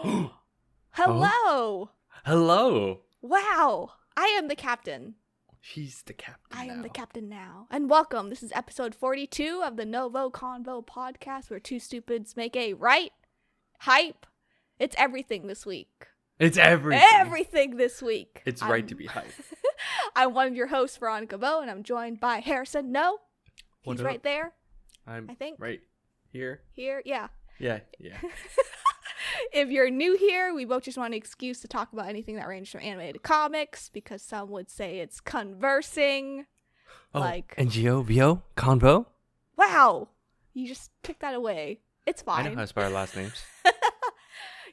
Hello. Hello. Wow. I am the captain. She's the captain. I am the captain now. And welcome. This is episode 42 of the NgoVo Convo podcast, where two stupids make a right hype. It's everything this week. It's everything. Everything this week. It's right to be hype. I'm one of your hosts, NgoVo, and I'm joined by Harrison. No, he's right there. I think right here. Here, yeah. Yeah. If you're new here, we both just want an excuse to talk about anything that ranges from anime to comics, because some would say it's conversing. Oh, like NgoVo Convo? Wow, you just took that away. It's fine. I know how to spell our last names.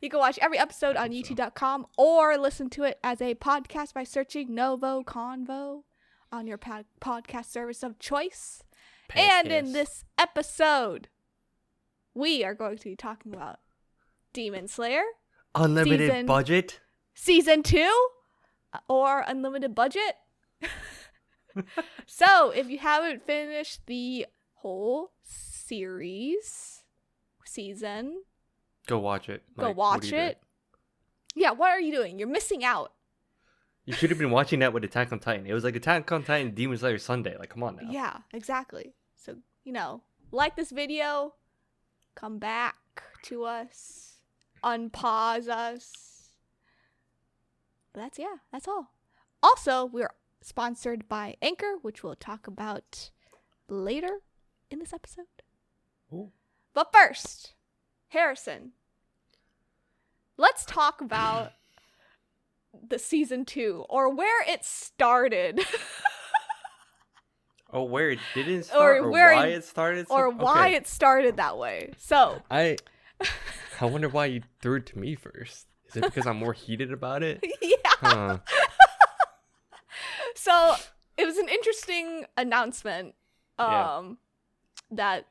You can watch every episode on youtube.com or listen to it as a podcast by searching NgoVo Convo on your podcast service of choice. And in this episode, we are going to be talking about Demon Slayer. Unlimited budget. Season 2 or unlimited budget. So, if you haven't finished the whole season, go watch it. Go watch it. Yeah, what are you doing? You're missing out. You should have been watching that with Attack on Titan. It was like Attack on Titan Demon Slayer Sunday. Like, come on now. Yeah, exactly. So, like this video, come back to us, unpause us. But that's all. Also, we're sponsored by Anchor, which we'll talk about later in this episode. Ooh. But first, Harrison, let's talk about the season 2, or where it started. Oh, where it didn't start, or why it started? Or why it started that way. So I wonder why you threw it to me first. Is it because I'm more heated about it? Yeah. Huh. So it was an interesting announcement that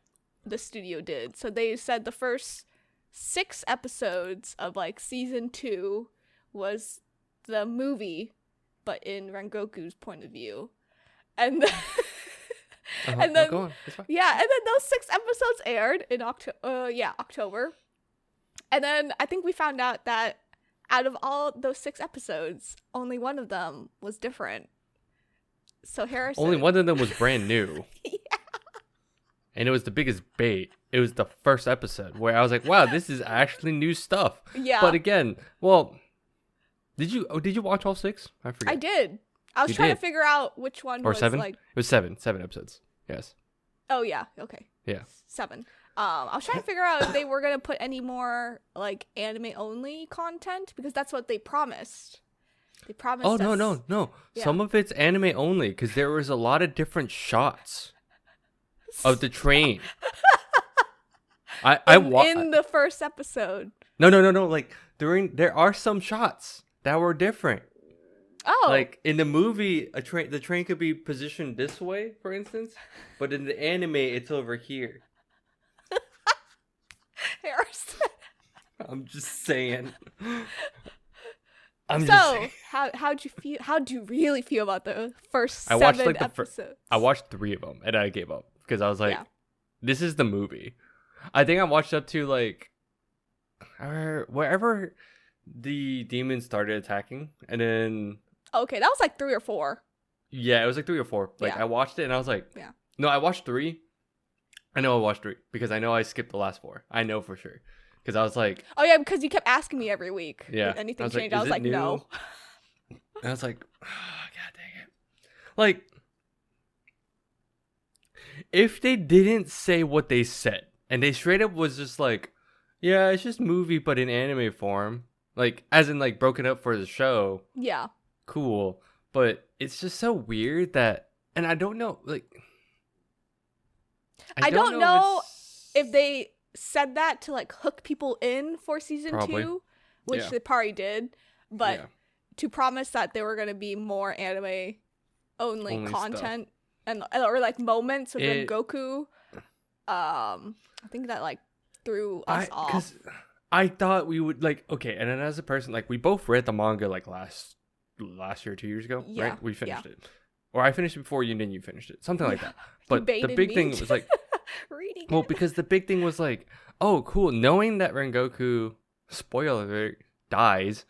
the studio did. So they said the first 6 episodes of season 2 was the movie, but in Rengoku's point of view. And then and then go on. It's fine. Yeah, and then those 6 episodes aired in October. And then I think we found out that out of all those 6 episodes, only one of them was different. So Harrison, only one of them was brand new. Yeah. And it was the biggest bait. It was the first episode where I was like, wow, this is actually new stuff. Yeah. But again, well, did you watch all 6? I forget. I did. I was trying to figure out which one was 7? It was 7 episodes. Yes. Oh yeah, okay. Yeah. 7. I was trying to figure out if they were going to put any more anime only content, because that's what they promised. They promised us. No. Yeah. Some of it's anime only, because there was a lot of different shots of the train. In the first episode. No. There are some shots that were different. Oh. Like in the movie, the train could be positioned this way, for instance, but in the anime, it's over here. Harrison. I'm just saying. How'd you feel? How'd you really feel about the first 7 episodes? I watched 3 of them and I gave up because I was like, this is the movie. I think I watched up to wherever the demons started attacking, and then okay, that was 3 or 4. Yeah, it was 3 or 4. I watched it and I was like, no, I watched 3. I know I watched 3 because I know I skipped the last 4. I know for sure. Because I was like... Oh, yeah, because you kept asking me every week. Yeah. If anything changed. I was like, no. And I was like, oh, God dang it. If they didn't say what they said, and they straight up was just yeah, it's just movie, but in anime form. As in, broken up for the show. Yeah. Cool. But it's just so weird that... And I don't know, I don't know if they said that to hook people in for season 2, which they probably did, but to promise that there were going to be more anime only content stuff. or moments with Goku, I think that threw us off. Because I thought we would okay, and then as a person we both read the manga last year, 2 years ago, right? We finished it. Or I finished it before you, and then you finished it. Something like that. But the big thing was reading because the big thing was oh, cool. Knowing that Rengoku spoiler alert, dies,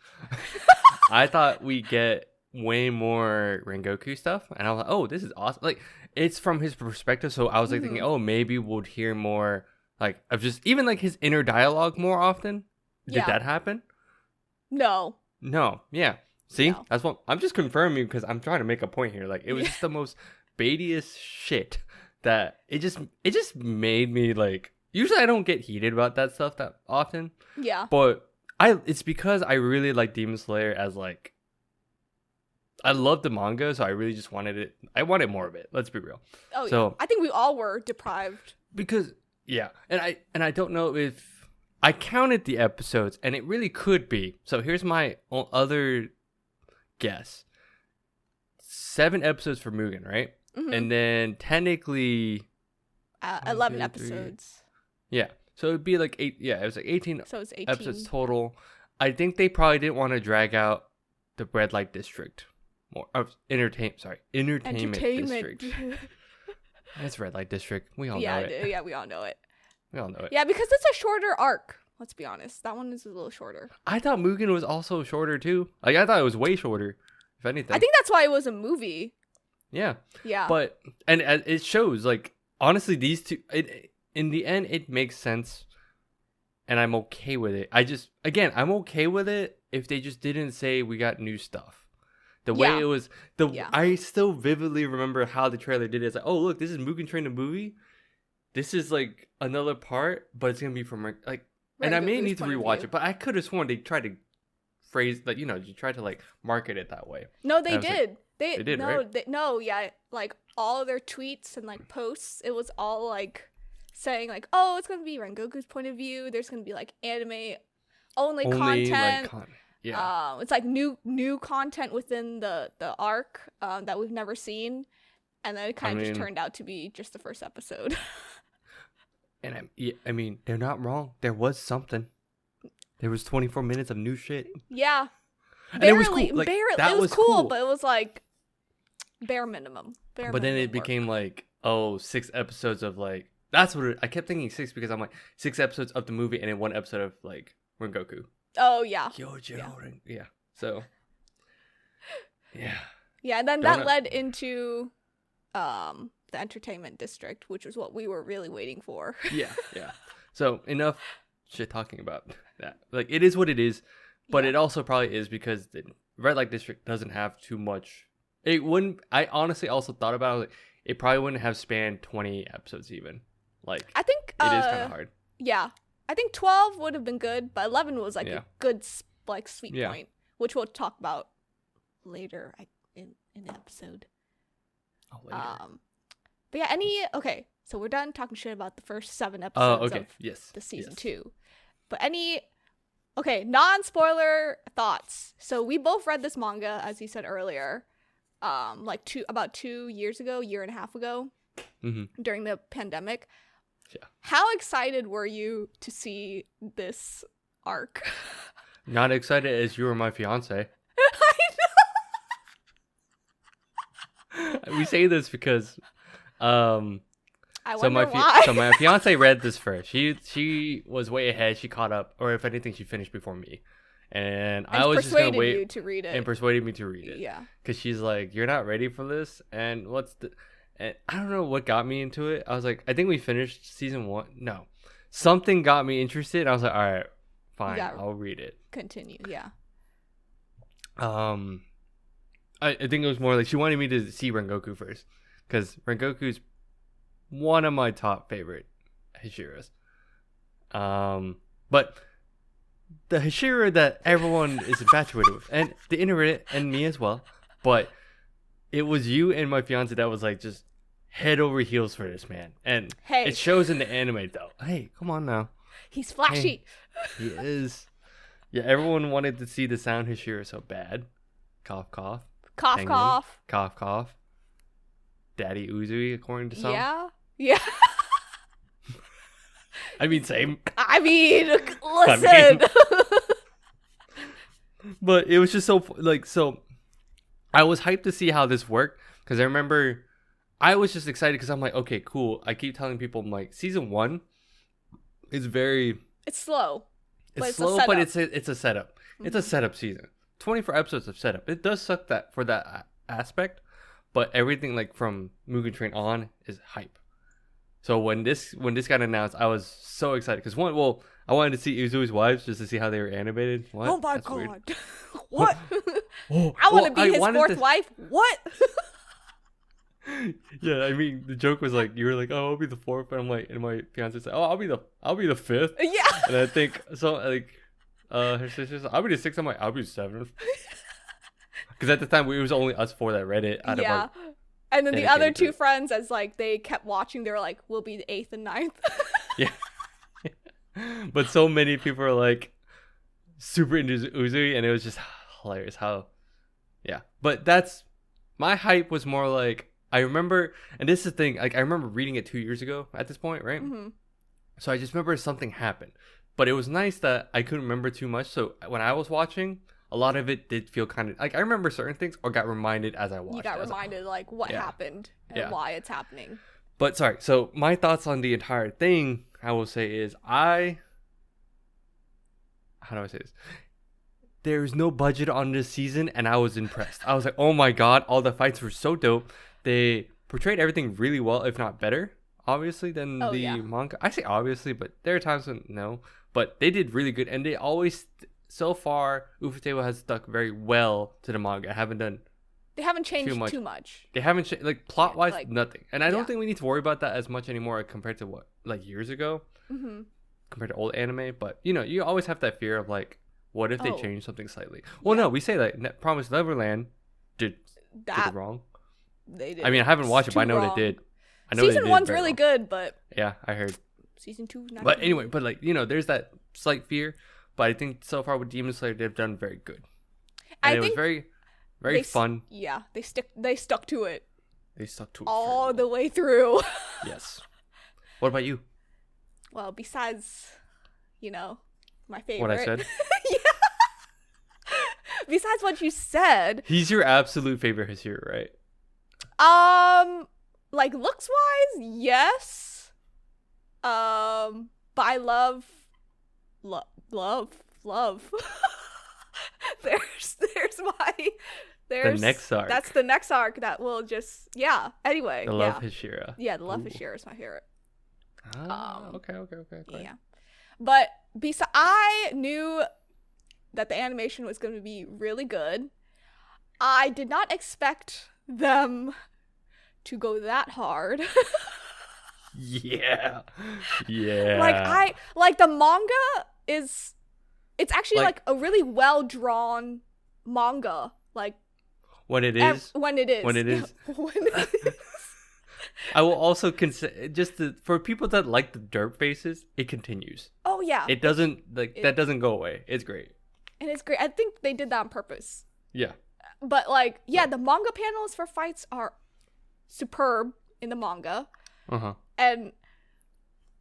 I thought we get way more Rengoku stuff, and I was like, oh, this is awesome. Like, it's from his perspective, so I was like thinking, oh, maybe we'll hear more like of just even like his inner dialogue more often. Did that happen? No. Yeah. See, that's what I'm just confirming because I'm trying to make a point here. Like, it was just the most baitiest shit that it just made me like. Usually, I don't get heated about that stuff that often. Yeah. But it's because I really like Demon Slayer as like. I love the manga, so I really just wanted it. I wanted more of it. Let's be real. Oh, so, yeah. I think we all were deprived. Because, yeah. And I don't know if I counted the episodes, and it really could be. So here's my other guess. 7 episodes for Mugen, right? Mm-hmm. And then technically... 11 episodes. Yeah. So it'd be like 8. Yeah, it was like 18, so it's 18 episodes total. I think they probably didn't want to drag out the Red Light District. More entertainment district. It's Red Light District. We all know it. Yeah, we all know it. Yeah, because it's a shorter arc. Let's be honest. That one is a little shorter. I thought Mugen was also shorter too. Like, I thought it was way shorter, if anything. I think that's why it was a movie. Yeah. Yeah. But and it shows, like, honestly, these two. In the end, it makes sense, and I'm okay with it. I'm okay with it if they just didn't say we got new stuff. The way it was, I still vividly remember how the trailer did it. It's like, oh, look, this is Mugen Train the movie. This is like another part, but it's gonna be from like, and I may need to rewatch it, but I could have sworn they tried to phrase like, you tried to like market it that way. No, they did. Like, they did, right? Like all of their tweets and like posts, it was all like saying like, oh, it's gonna be Rengoku's point of view. There's gonna be like anime only content. Yeah. It's like new content within the arc that we've never seen, and then it kind of just turned out to be just the first episode. And I mean, they're not wrong. There was something. There was 24 minutes of new shit. Yeah. And barely, it was cool. Like, it was cool, but it was like bare minimum. But then it became like, 6 episodes of like. That's what I kept thinking 6 because I'm like 6 episodes of the movie and then 1 episode of like Rengoku. Oh yeah. Yeah. So. Yeah. Yeah, and then that led into the entertainment district, which was what we were really waiting for. Yeah. So enough shit talking about that. Like, it is what it is, but it also probably is because the Red Light District doesn't have too much. It wouldn't. I honestly also thought about it. Like, it probably wouldn't have spanned 20 episodes even. Like, I think it is kind of hard. Yeah. I think 12 would have been good, but 11 was like a good, like, sweet point, which we'll talk about later in the episode. Oh, later. But yeah, okay, so we're done talking shit about the first 7 episodes of the season 2. But non-spoiler thoughts. So we both read this manga, as you said earlier, about 2 years ago, year and a half ago, during the pandemic. Yeah. How excited were you to see this arc? Not excited as you were my fiance. I know. We say this because why. So my fiance read this first. She was way ahead. She caught up, or if anything, she finished before me. And I was just gonna wait you to read it. And persuaded me to read it. Yeah. Because she's like, "You're not ready for this," and and I don't know what got me into it. I was like, I think we finished season 1. No, something got me interested. I was like, all right, fine, I'll read it. Continue, yeah. I think it was more like she wanted me to see Rengoku first because Rengoku's one of my top favorite Hashiras. But the Hashira that everyone is infatuated with, and the internet and me as well, but it was you and my fiance that was like just head over heels for this man. And it shows in the anime though. Hey, come on now. He's flashy. Hey, he is. Yeah, everyone wanted to see the sound Hashira so bad. Cough, cough. Cough, Penguin. cough. Cough, cough. Daddy Uzui, according to some. Yeah. I mean, same. Listen. But it was just so I was hyped to see how this worked because I remember I was just excited because I'm like, okay, cool. I keep telling people, I'm like, season 1 is it's slow. It's slow, but it's a setup. Mm-hmm. It's a setup season. 24 episodes of setup. It does suck that for that aspect, but everything like from Mugen Train on is hype. So when this got announced, I was so excited because I wanted to see Uzui's wives just to see how they were animated. What? Oh my god! What? I want to be his fourth wife. What? Yeah, I mean the joke was like you were like, oh, I'll be the fourth, and I'm like, and my fiance said, oh, I'll be the fifth. Yeah. And I think so like, her sister's, I'll be the sixth. I'm like, I'll be the seventh. Because at the time it was only us four that read it out of our. And then the other two friends, as like they kept watching, they were like, we'll be the 8th and 9th. Yeah. But so many people are like super into Uzui, and it was just hilarious how, yeah. But that's, my hype was more like, I remember, and this is the thing, like I remember reading it 2 years ago at this point, right? Mm-hmm. So I just remember something happened. But it was nice that I couldn't remember too much. So when I was watching, a lot of it did feel kind of like I remember certain things or got reminded as I watched. You got reminded like what happened and why it's happening. But sorry, so my thoughts on the entire thing, I will say is how do I say this? There's no budget on this season and I was impressed. I was like, oh my god, all the fights were so dope. They portrayed everything really well, if not better, obviously, than manga. I say obviously, but there are times when no. But they did really good, and they always, so far, Ufotable has stuck very well to the manga. They haven't changed too much. They haven't changed, like, plot-wise, like, nothing. And I don't think we need to worry about that as much anymore compared to what, like, years ago? Mm-hmm. Compared to old anime. But, you know, you always have that fear of, like, what if they change something slightly? Well, no, we say that Promised Neverland did it wrong. They did. I mean, I haven't watched it, but I know they did. I know Season 1's really good, but... Yeah, I heard. Season 2, not But anyway, but, like, you know, there's that slight fear. But I think so far with Demon Slayer, they've done very good. And it was very, very fun. Yeah, they stuck to it. They stuck to it all the way through. Yes. What about you? Well, besides, you know, my favorite. What I said? Yeah. Besides what you said. He's your absolute favorite Hashira, right? Like looks wise, yes. But I love. There's the next arc. That's the next arc that will just anyway. The love Hashira. Yeah, the love Hashira is my favorite. Okay. Yeah. But I knew that the animation was going to be really good. I did not expect them to go that hard. Yeah. Like the manga it's actually like a really well drawn manga, like when it is. I will also consider for people that like the derp faces, it continues. Oh yeah, it doesn't that doesn't go away. It's great, and it's great. I think they did that on purpose. Yeah, but like the manga panels for fights are superb in the manga. And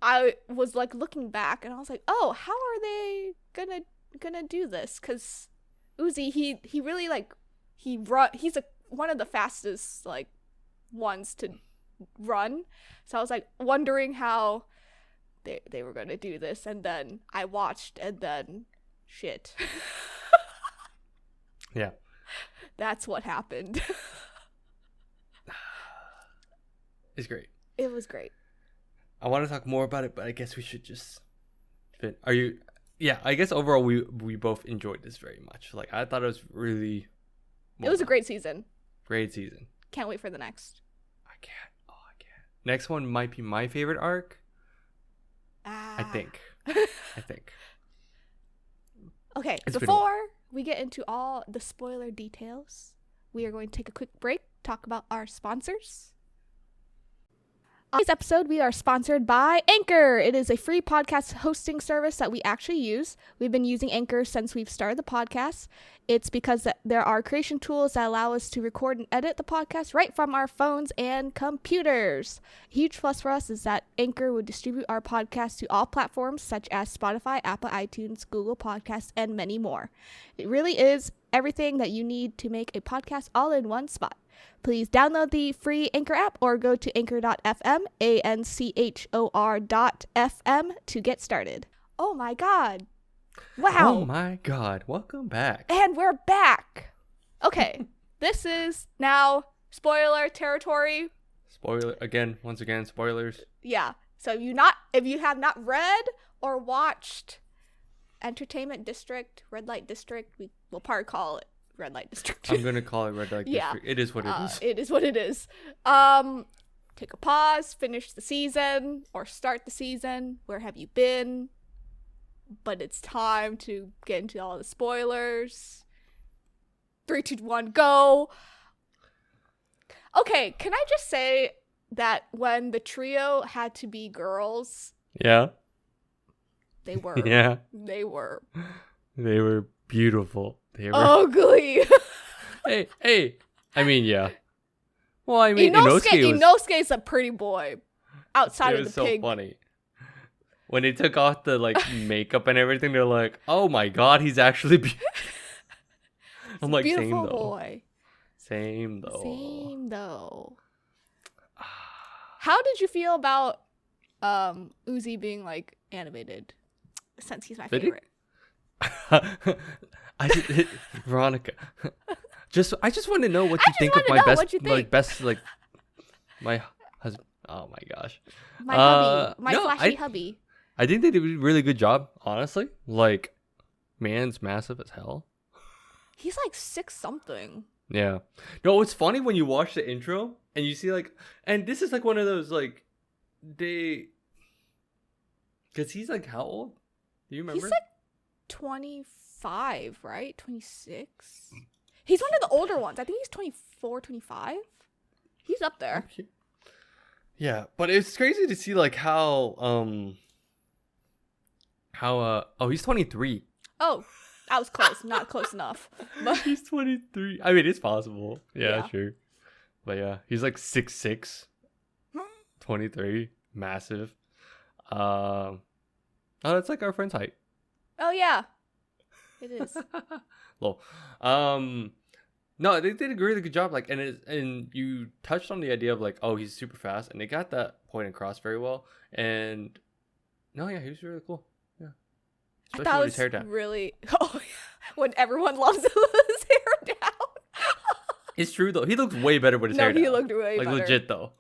I was like looking back and I was like, oh, how are they gonna do this? Because Uzi, he really like he's one of the fastest like ones to run. So I was like wondering how they were gonna do this, and then I watched, and then shit. Yeah. That's what happened. It's great. It was great. I want to talk more about it, but I guess we should just fit. Are you? Yeah, I guess overall we both enjoyed this very much. Like I thought it was really. It was a great season. Great season. Can't wait for the next. I can't. Next one might be my favorite arc. I think. Okay, before we get into all the spoiler details, we are going to take a quick break, talk about our sponsors. On today's episode, we are sponsored by Anchor. It is a free podcast hosting service that we actually use. We've been using Anchor since we've started the podcast. It's because there are creation tools that allow us to record and edit the podcast right from our phones and computers. A huge plus for us is that Anchor would distribute our podcast to all platforms such as Spotify, Apple iTunes, Google Podcasts, and many more. It really is everything that you need to make a podcast all in one spot. Please download the free Anchor app or go to anchor.fm, anchor.fm to get started. Oh my god. Wow. Oh my god. Welcome back. And we're back. Okay. This is now spoiler territory. Once again, spoilers. Yeah. So if you have not read or watched Entertainment District, Red Light District, we'll probably call it Red Light District. I'm going to call it Red Light District. It is what it is. It is what it is. Take a pause, finish the season, or start the season. Where have you been? But it's time to get into all the spoilers. 3, 2, 1, go. Okay, can I just say that when the trio had to be girls, yeah, they were. Yeah, they were. They were beautiful. They were ugly. hey. I mean, yeah. Well, I mean, Inosuke is a pretty boy. Outside of the pig. It was so funny. When they took off the makeup and everything, they're like, "Oh my god, he's actually beautiful." I'm like, beautiful boy. Same though. How did you feel about Uzui being animated? Since he's my favorite. Veronica. I just want to know what you think of my best my husband. Oh my gosh. My hubby. My flashy hubby. I think they did a really good job, honestly. Man's massive as hell. He's 6 something. Yeah. No, it's funny when you watch the intro and you see and this is one of those because he's how old? Do you remember? He's 25, right? 26. He's one of the older ones. I think he's 24, 25. He's up there. Okay. Yeah, but it's crazy to see how he's 23. Oh, I was close. Not close enough. But he's 23. I mean, it's possible. Yeah, sure. But yeah, he's 6'6", 23, massive. Oh, that's our friend's height. Oh yeah, it is. Lol. No, they did a really good job. And you touched on the idea of he's super fast, and they got that point across very well. And no, yeah, he was really cool. Yeah, especially I thought with his hair down. Really, when everyone loves his hair down. It's true though. He looked way better with his hair down. No, he looked way better. Legit though.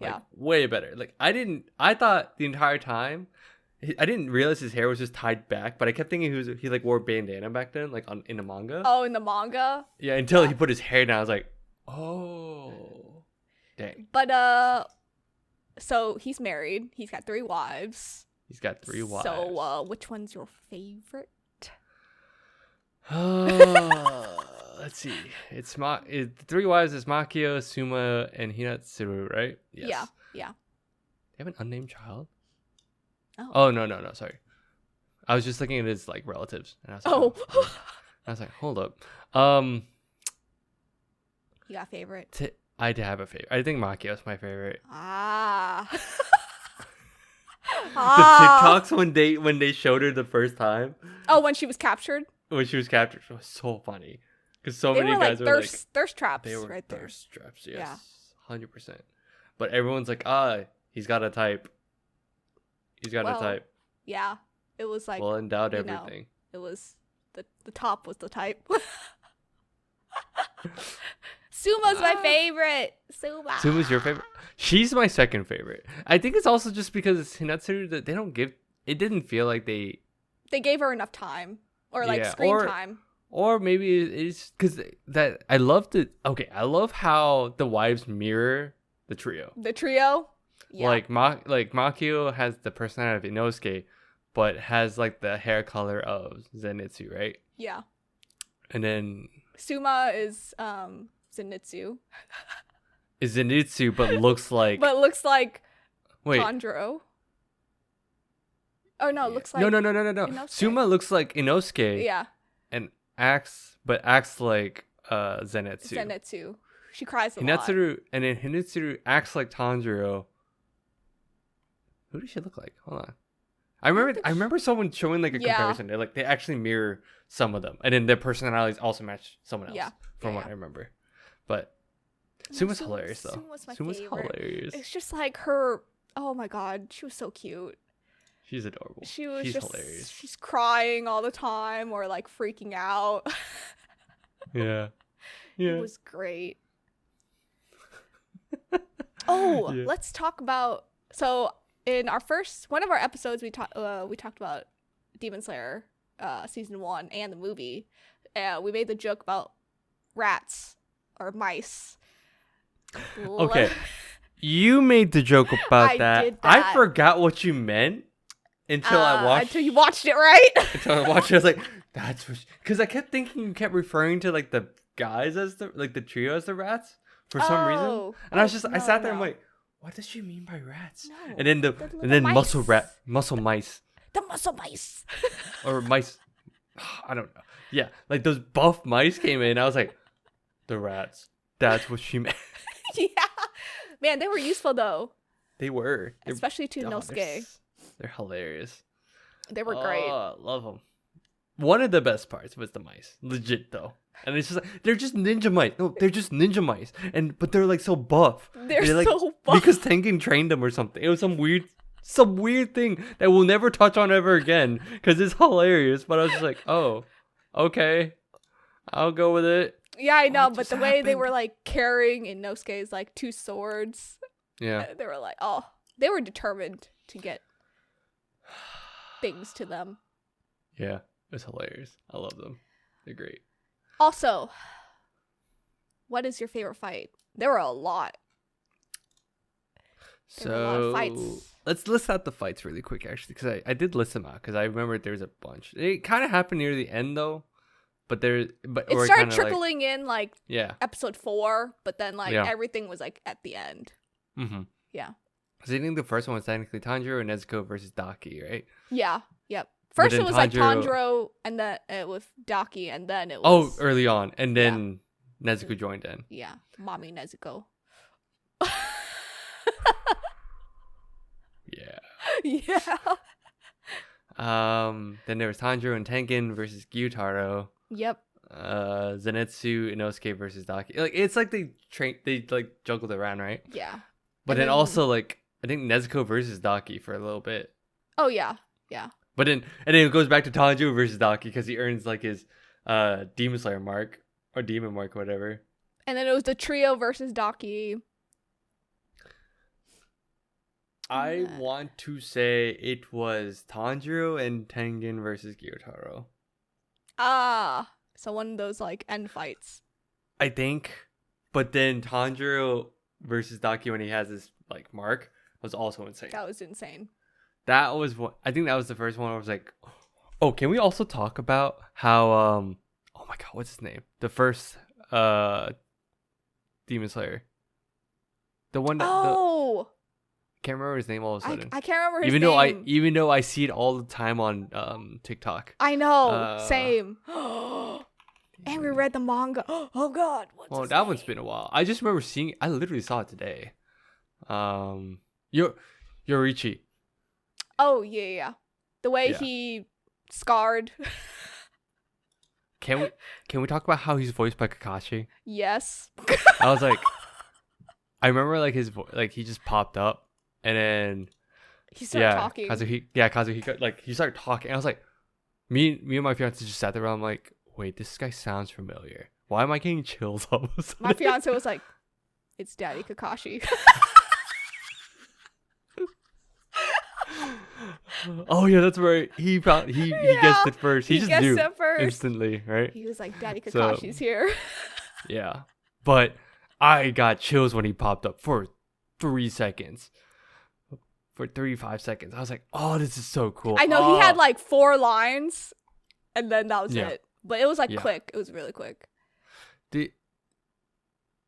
Yeah, way better. I thought the entire time. I didn't realize his hair was just tied back, but I kept thinking he wore bandana back then, in the manga. Oh, in the manga? Yeah, until he put his hair down, I was like, oh, dang. But so he's married. He's got 3 wives. So which one's your favorite? Let's see. It's 3 wives is Makio, Suma, and Hinatsuru, right? Yes. Yeah. They have an unnamed child. Oh no, sorry. I was just looking at his relatives, and I was like, hold up. You got a favorite? I have a favorite. I think Makio's my favorite. The TikToks when they showed her the first time. Oh, when she was captured. When she was captured, it was so funny because so many guys were thirst traps. They were right there. Thirst traps, yes, 100%. But everyone's like, he's got a type. He's got a type. Yeah. It was well endowed everything. It was the top was the type. Suma's my favorite. Suma's your favorite? She's my second favorite. I think it's also just because Hinatsuru that they don't give it didn't feel like they gave her enough time or screen time. Or maybe it's because that I love how the wives mirror the trio. The trio? Yeah. Makio has the personality of Inosuke, but has the hair color of Zenitsu, right? Yeah. And then Suma is Zenitsu. Is Zenitsu, but looks like Tanjiro. Oh no, it looks like no. Inosuke. Suma looks like Inosuke. Yeah. And acts like Zenitsu. Zenitsu. She cries a lot. And then Hinatsuru acts like Tanjiro. Who does she look like? Hold on. I remember someone showing a comparison. They actually mirror some of them, and then their personalities also match someone else. Yeah. From what I remember, but Suma's hilarious though. Suma's hilarious. It's just her. Oh my god, she was so cute. She's adorable. She's hilarious. She's crying all the time or like freaking out. Yeah. It was great. Let's talk about. So in one of our episodes, we talked about Demon Slayer, season 1 and the movie. We made the joke about rats or mice. Okay, you made the joke about that. Did that. I forgot what you meant until until you watched it, right? Until I watched it, I was like, "That's what." Because I kept thinking you kept referring to like the guys as the trio as the rats for some reason, and I sat there and I'm like, "What does she mean by rats?" No, and then mice. muscle mice. The muscle mice. Or mice. I don't know. Yeah, like those buff mice came in. I was like, the rats. That's what she meant. Yeah. Man, they were useful though. They were. Especially to Inosuke. They're hilarious. They were great. Oh, love them. One of the best parts was the mice. Legit though. And it's just like, they're just ninja mice. No, they're just ninja mice. But they're like so buff. They're like, so buff. Because Tengen trained them or something. It was some weird thing that we'll never touch on ever again because it's hilarious. But I was just like, oh, okay, I'll go with it. Yeah, I know, but the way they were like carrying Inosuke's like 2 swords, they were like, they were determined to get things to them. Yeah, it was hilarious. I love them. They're great. Also, what is your favorite fight? There were a lot. So let's list out the fights really quick, actually, because I did list them out because I remember there was a bunch. It kind of happened near the end though, but it started trickling in like episode 4, but then like everything was like at the end. Mm-hmm. Yeah. So I think the first one was technically Tanjiro and Nezuko versus Daki, right? Yeah. Yep. First it was like Tanjiro and then it was Daki, and then it was early on, and then Nezuko joined in. Yeah, mommy Nezuko. Yeah. Then there was Tanjiro and Tengen versus Gyutaro. Yep. Zenitsu, Inosuke versus Daki. Like it's like they like juggled around, right? Yeah. But then also like I think Nezuko versus Daki for a little bit. Oh yeah. Yeah. But then it goes back to Tanjiro versus Daki because he earns like his Demon Slayer mark or Demon mark, whatever. And then it was the trio versus Daki. I want to say it was Tanjiro and Tengen versus Gyutaro. So one of those like end fights. I think, but then Tanjiro versus Daki when he has his like mark was also insane. That was insane. That was what I think that was the first one. I was like, oh, can we also talk about how oh my god, what's his name? The first Demon Slayer. The one that can't remember his name all of a sudden. I can't remember his name. Even though I see it all the time on TikTok. I know. Same. And we read the manga. Oh god. Well, that one's been a while. I just remember seeing it. I literally saw it today. Yorichi. Oh yeah. The way he scarred. Can we talk about how he's voiced by Kakashi? Yes. I was like, I remember like his like he just popped up. And then he started talking. Kazuhiko, like he started talking. And I was like, me and my fiance just sat there. And I'm like, wait, this guy sounds familiar. Why am I getting chills all of a sudden? My fiance was like, it's Daddy Kakashi. Oh yeah, that's right. He guessed it first. He just knew it first. Instantly, right? He was like, Daddy Kakashi's here. Yeah, but I got chills when he popped up for 3 seconds. For 35 seconds. I was like, oh, this is so cool. I know he had like 4 lines and then that was it. But it was like quick. It was really quick. No,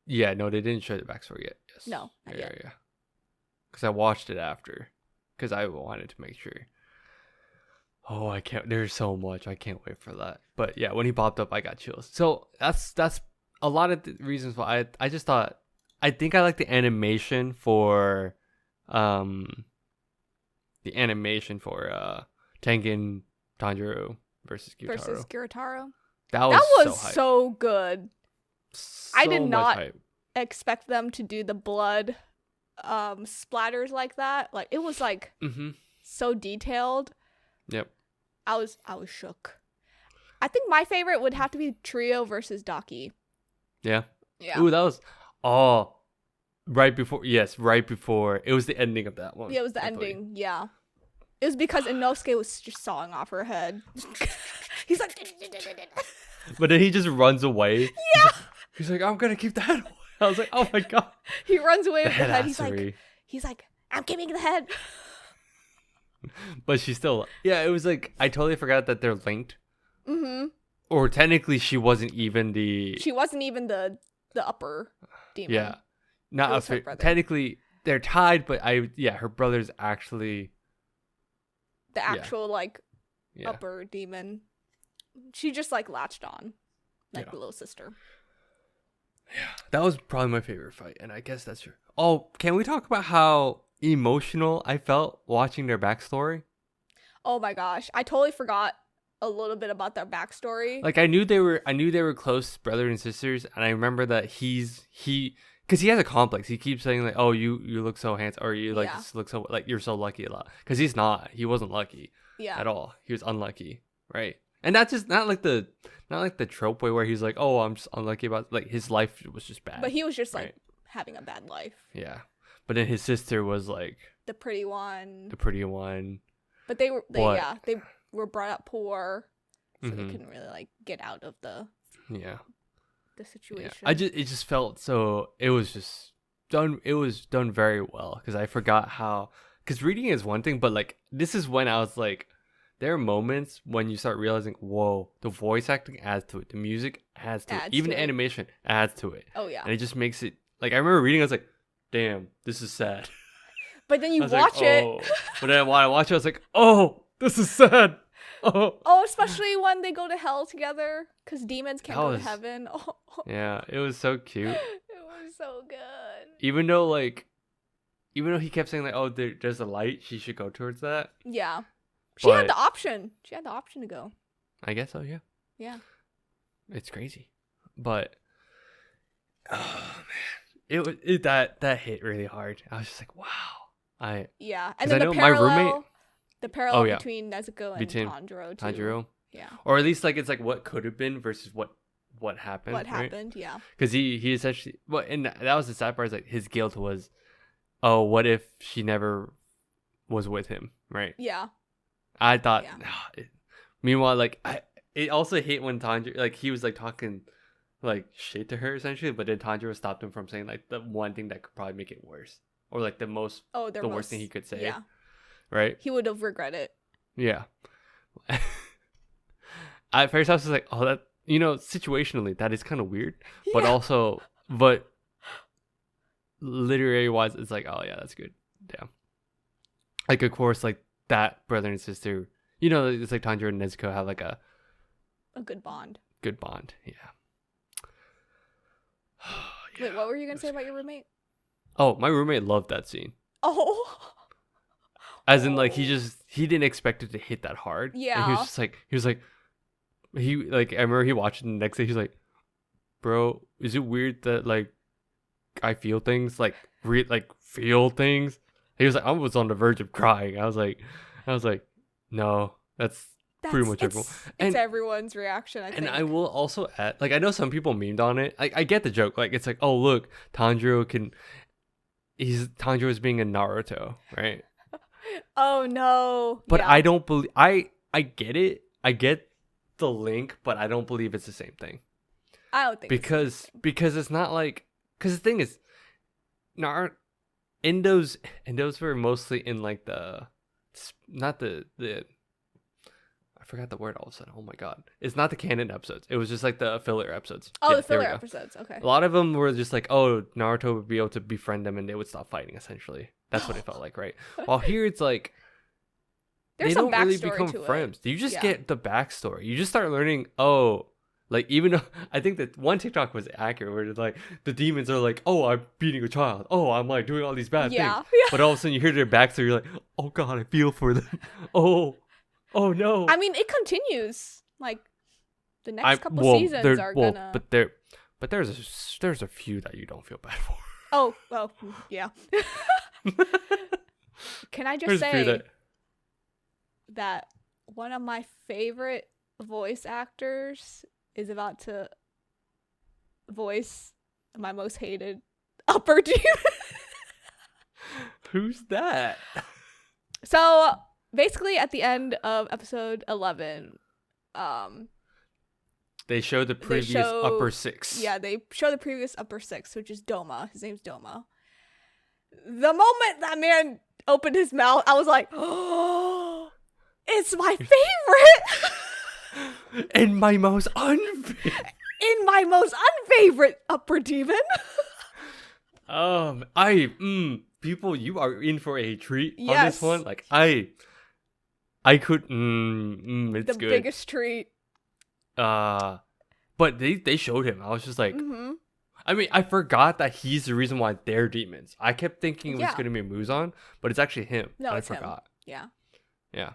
they didn't show the backstory yet. Yes. No, not yet. Yeah. Because I watched it after. Because I wanted to make sure. Oh, I can't. There's so much. I can't wait for that. But yeah, when he popped up, I got chills. So that's a lot of the reasons why I just thought. I think I like the animation for Tengen Tanjiro versus Gyutaro. That was so good. So I did not expect them to do the blood splatters like that. Like it was like so detailed. Yep. I was shook. I think my favorite would have to be Trio versus Daki. Yeah. Yeah. Ooh, that was right before. Yes, right before. It was the ending of that one. Yeah, it was the ending. Yeah. It was because Inosuke was just sawing off her head. He's like, but then he just runs away. Yeah. He's like, I'm gonna keep the head. I was like, oh my god. He runs away with the head. He's like, I'm keeping the head. But she's still. Yeah, it was like I totally forgot that they're linked. Mm-hmm. Or technically, she wasn't even the. She wasn't even the upper demon. Yeah. Not technically they're tied, but her brother's actually the actual upper demon. She just latched on the little sister. Yeah, that was probably my favorite fight, and I guess that's true. Oh, can we talk about how emotional I felt watching their backstory? Oh my gosh, I totally forgot a little bit about their backstory. I knew they were close brother and sisters, and I remember that because he has a complex. He keeps saying oh, you look so handsome, or you look so you're so lucky a lot. Because he wasn't lucky at all. He was unlucky, right? And that's just not like the trope way where he's like, oh, I'm just unlucky about his life was just bad. But he was just having a bad life. Yeah, but then his sister was the pretty one. But they were brought up poor, so they couldn't really get out of the situation. Yeah. It just felt so. It was just done. It was done very well because I forgot how. Because reading is one thing, but this is when I was like, there are moments when you start realizing, whoa, the voice acting adds to it, the music adds to it, even the animation adds to it. Oh yeah, and it just makes it I remember reading, I was like, damn, this is sad. But then you watch it. But then when I watch it, I was like, oh, this is sad. Oh, especially when they go to hell together, because demons can't go to heaven. Oh. Yeah, it was so cute. It was so good. Even though he kept saying oh, there's a light, she should go towards that. Yeah, she had the option. She had the option to go. I guess so. Yeah. Yeah. It's crazy, but oh man, that hit really hard. I was just like, wow. And then I know my roommate. The parallel between Nezuko and Tanjiro too. Tanjiro. Yeah. Or at least it's what could have been versus what happened. What happened, yeah. Because he essentially and that was the sad part, is his guilt was, oh, what if she never was with him, right? Yeah. I thought meanwhile it also hit when Tanjiro he was talking shit to her essentially, but then Tanjiro stopped him from saying the one thing that could probably make it worse. Or the worst thing he could say. Yeah. Right? He would have regretted it. Yeah. At first I was just like, oh, that, situationally, that is kind of weird. Yeah. But literary wise, it's oh, yeah, that's good. Yeah. Of course, that brother and sister, it's Tanjiro and Nezuko have a good bond. Good bond, yeah. Wait, what were you going to say about your roommate? Oh, my roommate loved that scene. Oh. As in, he didn't expect it to hit that hard. Yeah. And he was like, I remember he watched it the next day. He's like, bro, is it weird that, I feel things, feel things? He was like, I was on the verge of crying. I was like, no, that's pretty much everyone. It's everyone's reaction, I think. And I will also add, I know some people memed on it. I get the joke. It's oh, look, Tanjiro is being a Naruto, right? Oh no. But I don't believe I get it. I get the link, but I don't believe it's the same thing. I don't think because it's not because the thing is, Naruto Endos were mostly in not the I forgot the word all of a sudden. Oh my god. It's not the canon episodes. It was just the filler episodes. Oh, the filler episodes. Okay. A lot of them were just oh, Naruto would be able to befriend them and they would stop fighting, essentially. That's what it felt like, right? While here it's there's they some don't really backstory become to friends. it. You just get the backstory. You just start learning, oh, even though I think that one TikTok was accurate where it's the demons are oh, I'm beating a child. Oh, I'm doing all these bad things. Yeah. But all of a sudden you hear their backstory, you're oh god, I feel for them. Oh no. I mean, it continues. The next couple seasons are gonna. But there's a few that you don't feel bad for. Oh well, yeah. Can I just say that one of my favorite voice actors is about to voice my most hated upper demon. Who's that? So basically at the end of episode 11, they show the previous upper 6. Yeah, they show the previous upper 6, which is Doma. His name's Doma. The moment that man opened his mouth, I was like, oh, it's my favorite. And my most unfavorite. In my most unfavorite upper demon. People, you are in for a treat on Yes. this one. Like I could, it's the good. biggest treat. But they showed him. I was just like, Mm-hmm. I mean, I forgot that he's the reason why they're demons. I kept thinking it was Yeah. going to be Muzan, but it's actually him. No, I it's forgot. him. Yeah.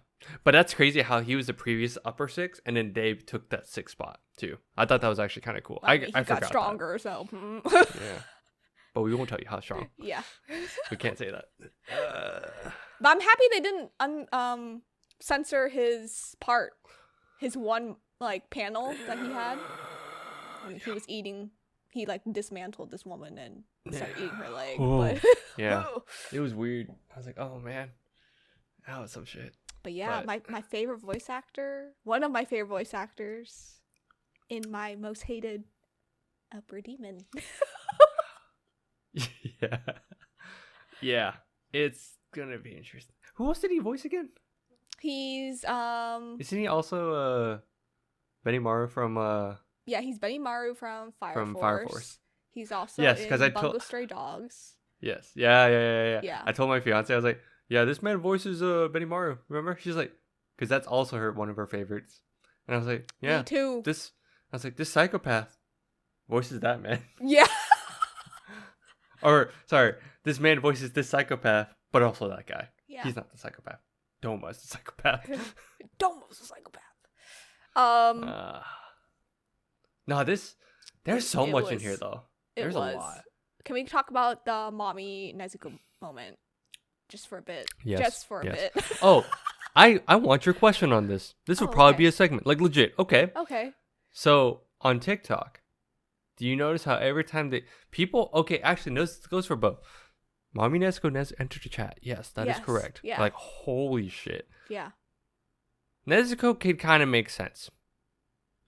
But that's crazy how he was the previous upper 6, and then Dave took that 6th spot too. I thought that was actually kind of cool. I mean, he forgot got stronger, so. Yeah. But we won't tell you how strong. Yeah. We can't say that. But I'm happy they didn't censor his part, his one like panel that he had when he was eating. He like dismantled this woman and started eating her leg. Oh, But yeah, it was weird. I was like, oh man, that was some shit. But yeah, my favorite voice actor, one of my favorite voice actors, in my most hated upper demon. Yeah, it's gonna be interesting. Who else did he voice again? He's Isn't he also Benimaru from yeah, he's Benimaru from Fire Force. He's also in Bungo Stray Dogs. Yes. Yeah. Yeah. I told my fiance, I was like, yeah, this man voices Benimaru. Remember? She's like, because that's also one of her favorites. And I was like, yeah. Me too. This psychopath voices that man. Yeah. Or sorry, this man voices this psychopath, but also that guy. Yeah. He's not the psychopath. Doma's the psychopath. Domo's a psychopath. No, there's so much in here though. There's a lot. Can we talk about the mommy Nezuko moment just for a bit? Yes. Just for a bit. Oh, I want your question on this. This would probably be a segment, like legit. Okay. So on TikTok, do you notice how every time actually, no, this goes for both. Mommy Nezuko entered the chat. Yes, that is correct. Yeah. Like, holy shit. Yeah. Nezuko could kind of make sense.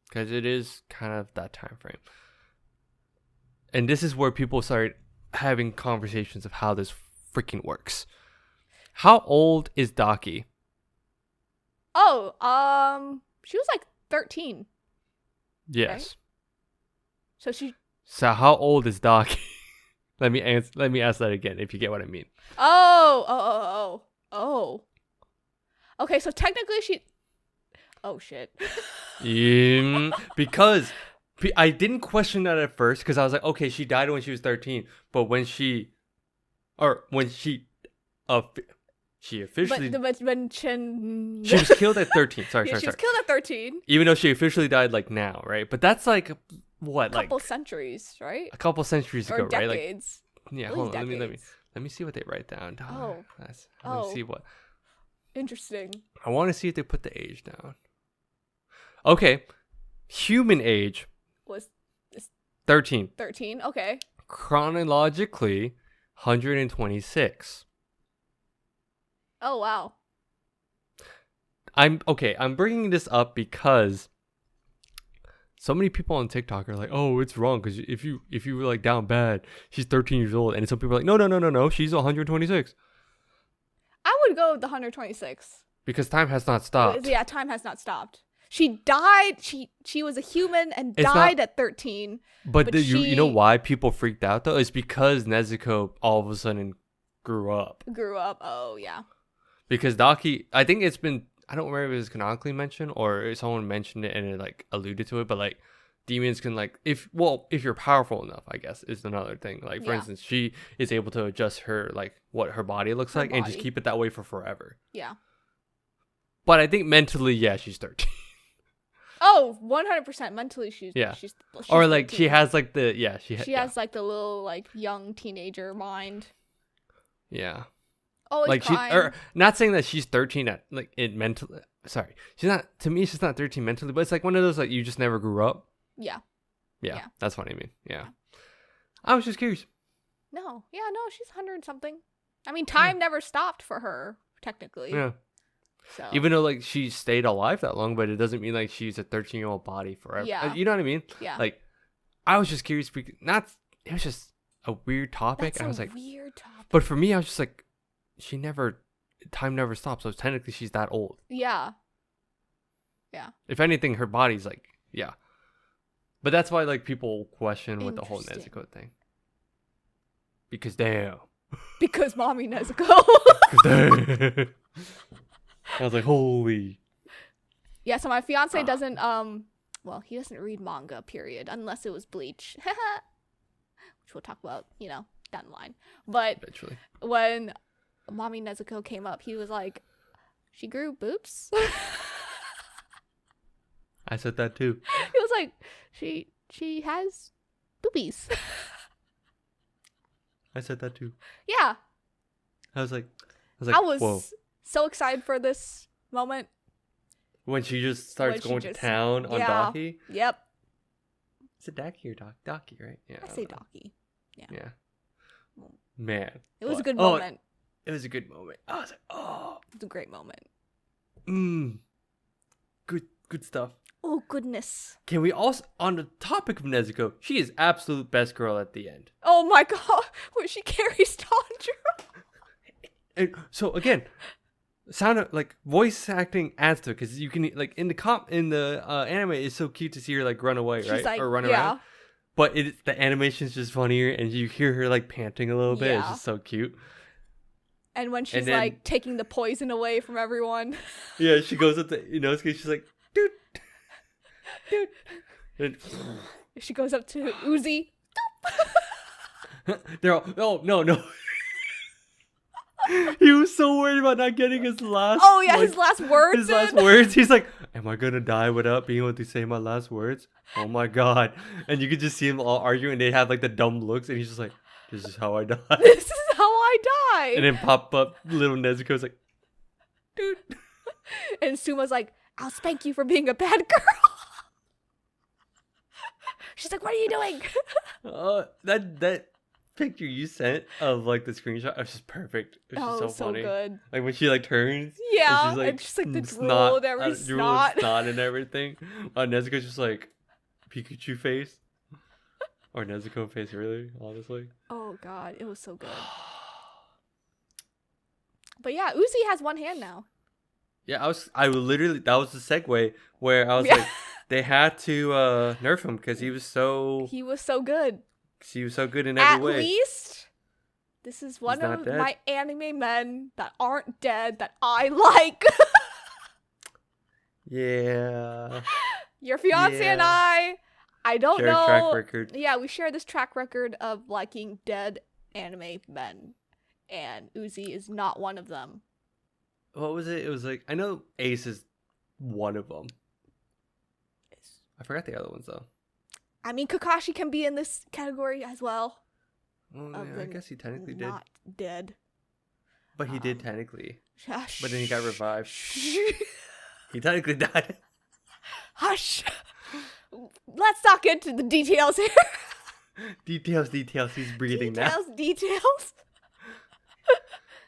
Because it is kind of that time frame. And this is where people start having conversations of how this freaking works. How old is Daki? Oh, she was like 13. Yes. Right? So how old is Daki? Let me ask that again if you get what I mean. Oh. Okay, so technically she. Oh shit. Because I didn't question that at first because I was like, okay, she died when she was 13, but when she officially, she was killed at 13. Sorry. She was killed at 13. Even though she officially died like now, right? But that's like what, like centuries, right? a couple centuries ago, right? Decades. Like, yeah, hold on. Let me see what they write down. Let me see what. Interesting. I want to see if they put the age down. Okay, human age was 13. 13. Okay. Chronologically, 126. Oh wow. I'm bringing this up because so many people on TikTok are like, "Oh, it's wrong because if you were like down bad, she's 13 years old," and some people are like, "No, she's 126." I would go with the 126 because time has not stopped. Yeah, time has not stopped. She died. She was a human and died at 13. But you know why people freaked out though? It's because Nezuko all of a sudden grew up. Oh yeah. Because Daki, I think it's been, I don't remember if it was canonically mentioned or someone mentioned it and it like alluded to it, but like demons can like, if you're powerful enough, I guess is another thing. Like for instance, she is able to adjust her, like what her body looks like and just keep it that way for forever. Yeah. But I think mentally, yeah, she's 13. Oh, 100% mentally she's or like 13. she has like the, she has like the little like young teenager mind. Yeah. Always like crying. or not saying that she's 13 at like it mentally. Sorry, she's not. To me, she's not 13 mentally, but it's like one of those like you just never grew up. Yeah. Yeah, that's what I mean. Yeah. I was just curious. No, she's 100 something. I mean, time never stopped for her technically. Yeah. So even though like she stayed alive that long, but it doesn't mean like she's a 13-year-old body forever. Yeah. You know what I mean? Yeah. Like, I was just curious because it was just a weird topic. That's and I was a like, weird topic. But for me, I was just like, time never stops. So technically, she's that old. Yeah. Yeah. If anything, her body's like, yeah. But that's why like people question with the whole Nezuko thing. Because damn. Because mommy Nezuko. I was like, holy. Yeah, so my fiance doesn't well, he doesn't read manga, period, unless it was Bleach. Which we'll talk about, down the line. But eventually, when mommy Nezuko came up, he was like, she grew boobs. I said that too. He was like, she has boobies. I said that too. Yeah. I was whoa. So excited for this moment. When she just starts going to town on Daki? Yep. Is it Daki or Daki, right? Yeah. I say Daki. Yeah. Man. It was a good moment. It was a good moment. I was like, oh. It was a great moment. Good stuff. Oh, goodness. Can we also, on the topic of Nezuko, she is absolute best girl at the end. Oh my god. When she carries Tanjiro. And so again, sound of, like voice acting adds to it because you can like in the anime it's so cute to see her like run away. She's right like, or run around, but the animation's just funnier and you hear her like panting a little bit. It's just so cute. And when she's like taking the poison away from everyone, she goes up to Inosuke. She's like, dude. And she goes up to Uzui. They're all no. He was so worried about not getting his last. Oh yeah, his last words. His last words. He's like, "Am I gonna die without being able to say my last words?" Oh my god! And you could just see them all arguing. They have like the dumb looks, and he's just like, "This is how I die. This is how I die." And then pop up little Nezuko's like, "Dude." And Suma's like, "I'll spank you for being a bad girl." She's like, "What are you doing?" That picture you sent of like the screenshot was just perfect. It was just so funny. Good. Like when she like turns, yeah, and she's like the drool and every snot and everything. Nezuko's just like Pikachu face or Nezuko face, really, honestly. Oh god, it was so good. But yeah, Uzui has one hand now. Yeah, I literally that was the segue where I was like, they had to nerf him because he was so good. He was so good in every way. At least this is one of my anime men that aren't dead that I like. Yeah. Your fiance and I don't know. Track record. Yeah, we share this track record of liking dead anime men. And Uzui is not one of them. What was it? It was like, I know Ace is one of them. I forgot the other ones though. I mean, Kakashi can be in this category as well. Well, yeah, I guess he technically did. Not dead. But he did technically. Hush. But then he got revived. He technically died. Hush. Let's not get into the details here. Details. He's breathing now. Details.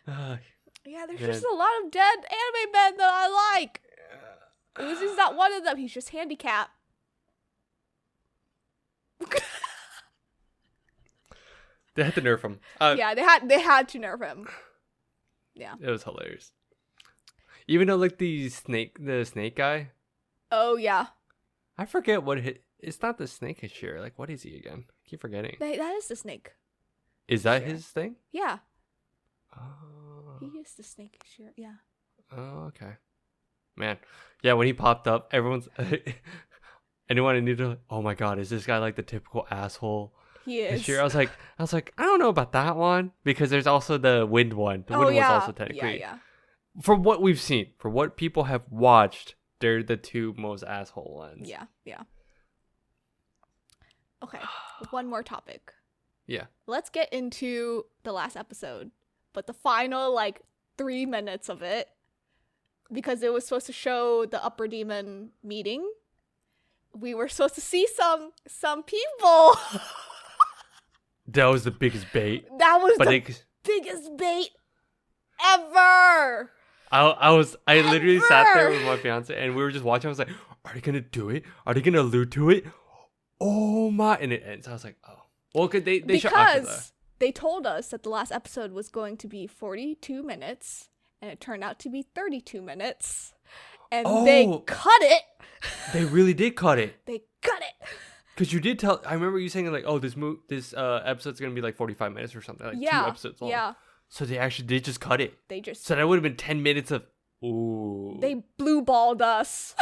Yeah, there's just a lot of dead anime men that I like. Uzui's not one of them. He's just handicapped. They had to nerf him. Yeah, they had to nerf him. Yeah, it was hilarious. Even though like the snake guy. Oh yeah. I forget what it's not the snake Hashira. Like what is he again? I keep forgetting. That is the snake. Is that his thing? Yeah. Oh. He is the snake Hashira. Yeah. Oh, okay. Man, yeah. When he popped up, everyone's. Anyone knew to, oh my god, is this guy like the typical asshole? He is. I was like, I don't know about that one because there's also the wind one. The wind one's also technically. Yeah. From what we've seen, for what people have watched, they're the two most asshole ones. Yeah. Okay, one more topic. Yeah. Let's get into the last episode, but the final like 3 minutes of it because it was supposed to show the upper demon meeting. We were supposed to see some people. That was the biggest bait. That was biggest bait ever. I literally sat there with my fiance and we were just watching. I was like, are they gonna do it? Are they gonna allude to it? Oh my! And it ends. I was like, oh, well, because they told us that the last episode was going to be 42 minutes, and it turned out to be 32 minutes, and they cut it. They really did cut it. They cut it. Because you did tell. I remember you saying like, oh, this episode's gonna be like 45 minutes or something, like 2 episodes long. Yeah. So they actually did just cut it. So that would have been 10 minutes of. Ooh. They blue balled us.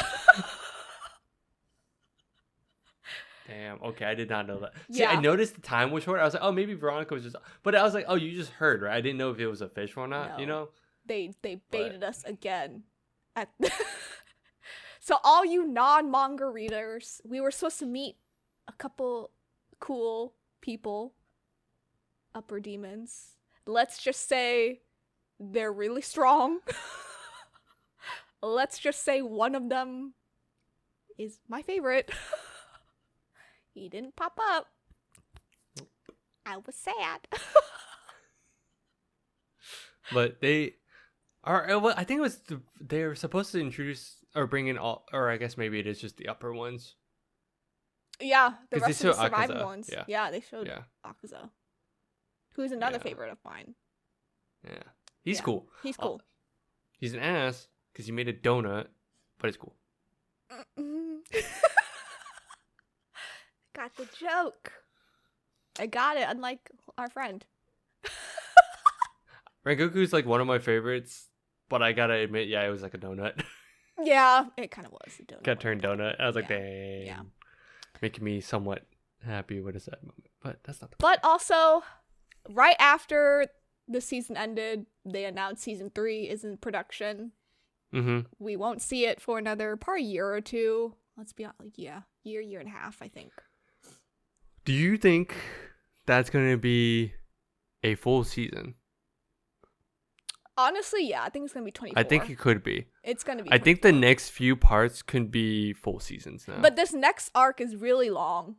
Damn. Okay, I did not know that. See, I noticed the time was short. I was like, oh, maybe Veronica was just. But I was like, oh, you just heard, right? I didn't know if it was official or not. No. You know. They baited us again. So all you non-manga readers, we were supposed to meet a couple cool people, upper demons. Let's just say they're really strong. Let's just say one of them is my favorite. He didn't pop up. I was sad. But they are. Well, I think it was they were supposed to introduce or bring in all, or I guess maybe it is just the upper ones. Yeah, the rest of the surviving ones. Yeah, they showed Akaza, who's another favorite of mine. Yeah, he's cool. He's cool. He's an ass because he made a donut, but it's cool. Got the joke. I got it, unlike our friend. Rengoku's like one of my favorites, but I gotta admit, it was like a donut. Yeah, it kind of was a donut. Got turned donut. I was like, dang. Yeah. Making me somewhat happy with a sad moment, but that's not the point. But also, right after the season ended, they announced season 3 is in production. Mm-hmm. We won't see it for another probably year or two. Let's be honest, year and a half, I think. Do you think that's going to be a full season? Honestly, yeah. I think it's going to be 24. I think it could be. It's going to be 24. I think the next few parts could be full seasons now. But this next arc is really long.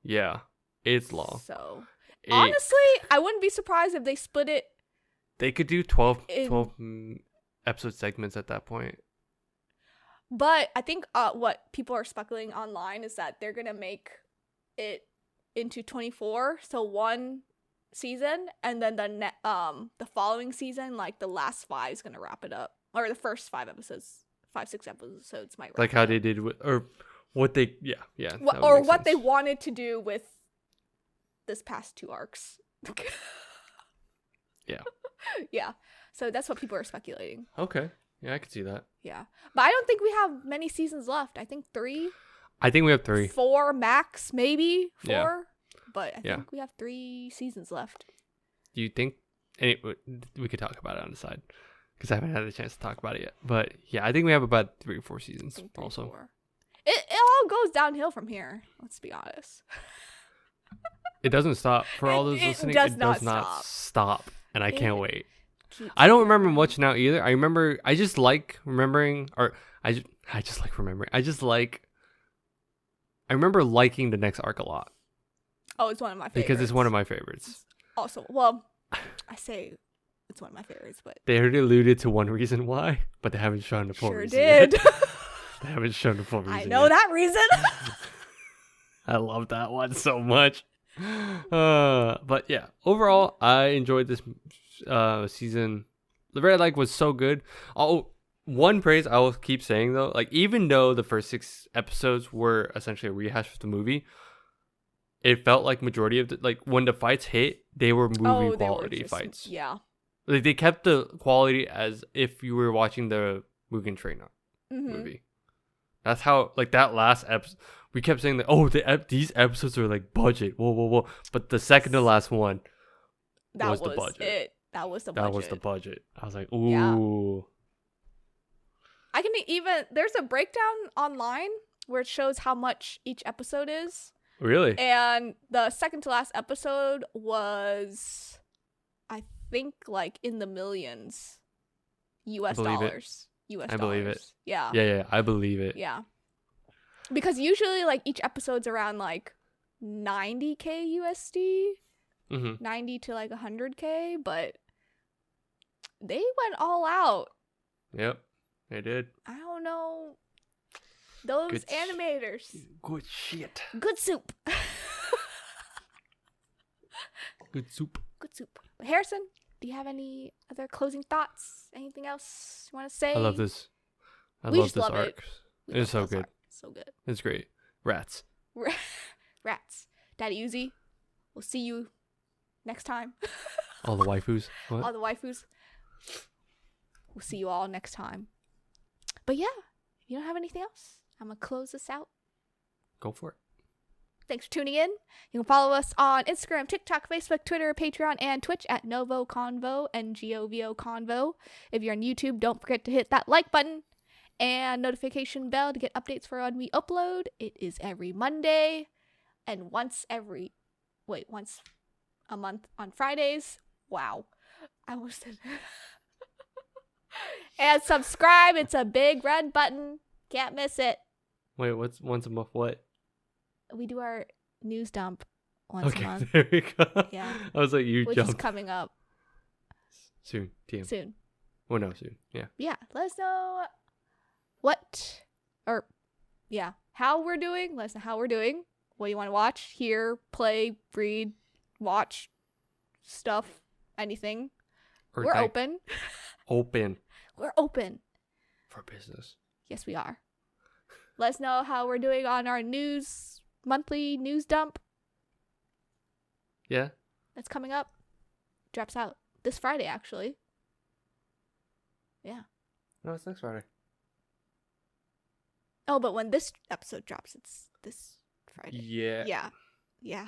Yeah, it's long. So, honestly, I wouldn't be surprised if they split it. They could do 12 episode segments at that point. But I think what people are speculating online is that they're going to make it into 24. So one season, and then the following season, like the last 5 is going to wrap it up. Or the first 6 episodes might wrap like how they did with, or what they, yeah. Or what they wanted to do with this past 2 arcs. Yeah. Yeah. So that's what people are speculating. Okay. Yeah, I could see that. Yeah. But I don't think we have many seasons left. I think 3. I think we have 3. 4 max, maybe 4. Yeah. But I think we have 3 seasons left. Do you think... we could talk about it on the side. Because I haven't had a chance to talk about it yet. But yeah, I think we have about 3 or 4 seasons also. 4. It all goes downhill from here. Let's be honest. It doesn't stop. For all those listening, it does not stop. And I can't wait. I don't remember much now either. I just like remembering, or I just like remembering. I remember liking the next arc a lot. Oh, it's one of my favorites. Because it's one of my favorites. Also, well, I say it's one of my favorites, but they already alluded to one reason why, but they haven't shown the full reason. Sure did. They haven't shown the full reason. I know that reason. I love that one so much. But yeah, overall, I enjoyed this season. The Red Light was so good. Oh, one praise I will keep saying though, like even though the first 6 episodes were essentially a rehash of the movie, it felt like majority of like when the fights hit, they were movie quality fights. Yeah, like they kept the quality as if you were watching the Mugen Train movie. That's how, like that last episode, we kept saying that these episodes are like budget. Whoa. But the second to last one was the budget. That was the budget. I was like, ooh. Yeah. I can there's a breakdown online where it shows how much each episode is. Really? And the second to last episode was, I think, like in the millions. US dollars. US I believe it. Yeah. Yeah, I believe it. Yeah. Because usually, like, each episode's around, like, 90K USD. 90 to, like, 100K, but they went all out. Yep, they did. I don't know. Those animators. Good shit. Good soup. Good soup. Good soup. But Harrison, do you have any other closing thoughts? Anything else you want to say? I love this. I love this arc. It's so good. So good. It's great. Rats. Rats. Daddy Uzui, we'll see you next time. All the waifus. What? All the waifus. We'll see you all next time. But yeah, if you don't have anything else, I'm going to close this out. Go for it. Thanks for tuning in. You can follow us on Instagram, TikTok, Facebook, Twitter, Patreon, and Twitch at NgoVo Convo, NgoVo Convo. If you're on YouTube, don't forget to hit that like button and notification bell to get updates for when we upload. It is every Monday and once a month on Fridays. Wow. I almost said and subscribe. It's a big red button. Can't miss it. Wait, what's once a month? What? We do our news dump once a month. There we go. Yeah. I was like, which is coming up soon. TM. Soon. Well, no, soon. Yeah. Yeah. Let us know how we're doing. Let us know how we're doing. What you want to watch, hear, play, read, watch, stuff, anything. We're open. We're open. For business. Yes, we are. Let us know how we're doing on our monthly news dump. Yeah. That's coming up. Drops out this Friday, actually. Yeah. No, it's next Friday. Oh, but when this episode drops, it's this Friday. Yeah. Yeah.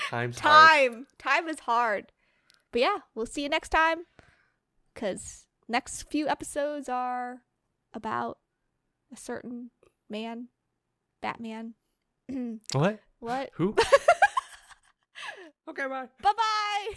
Time is hard. But yeah, we'll see you next time. Because next few episodes are about a certain man. Batman. What? What? Who? Okay, bye. Bye-bye.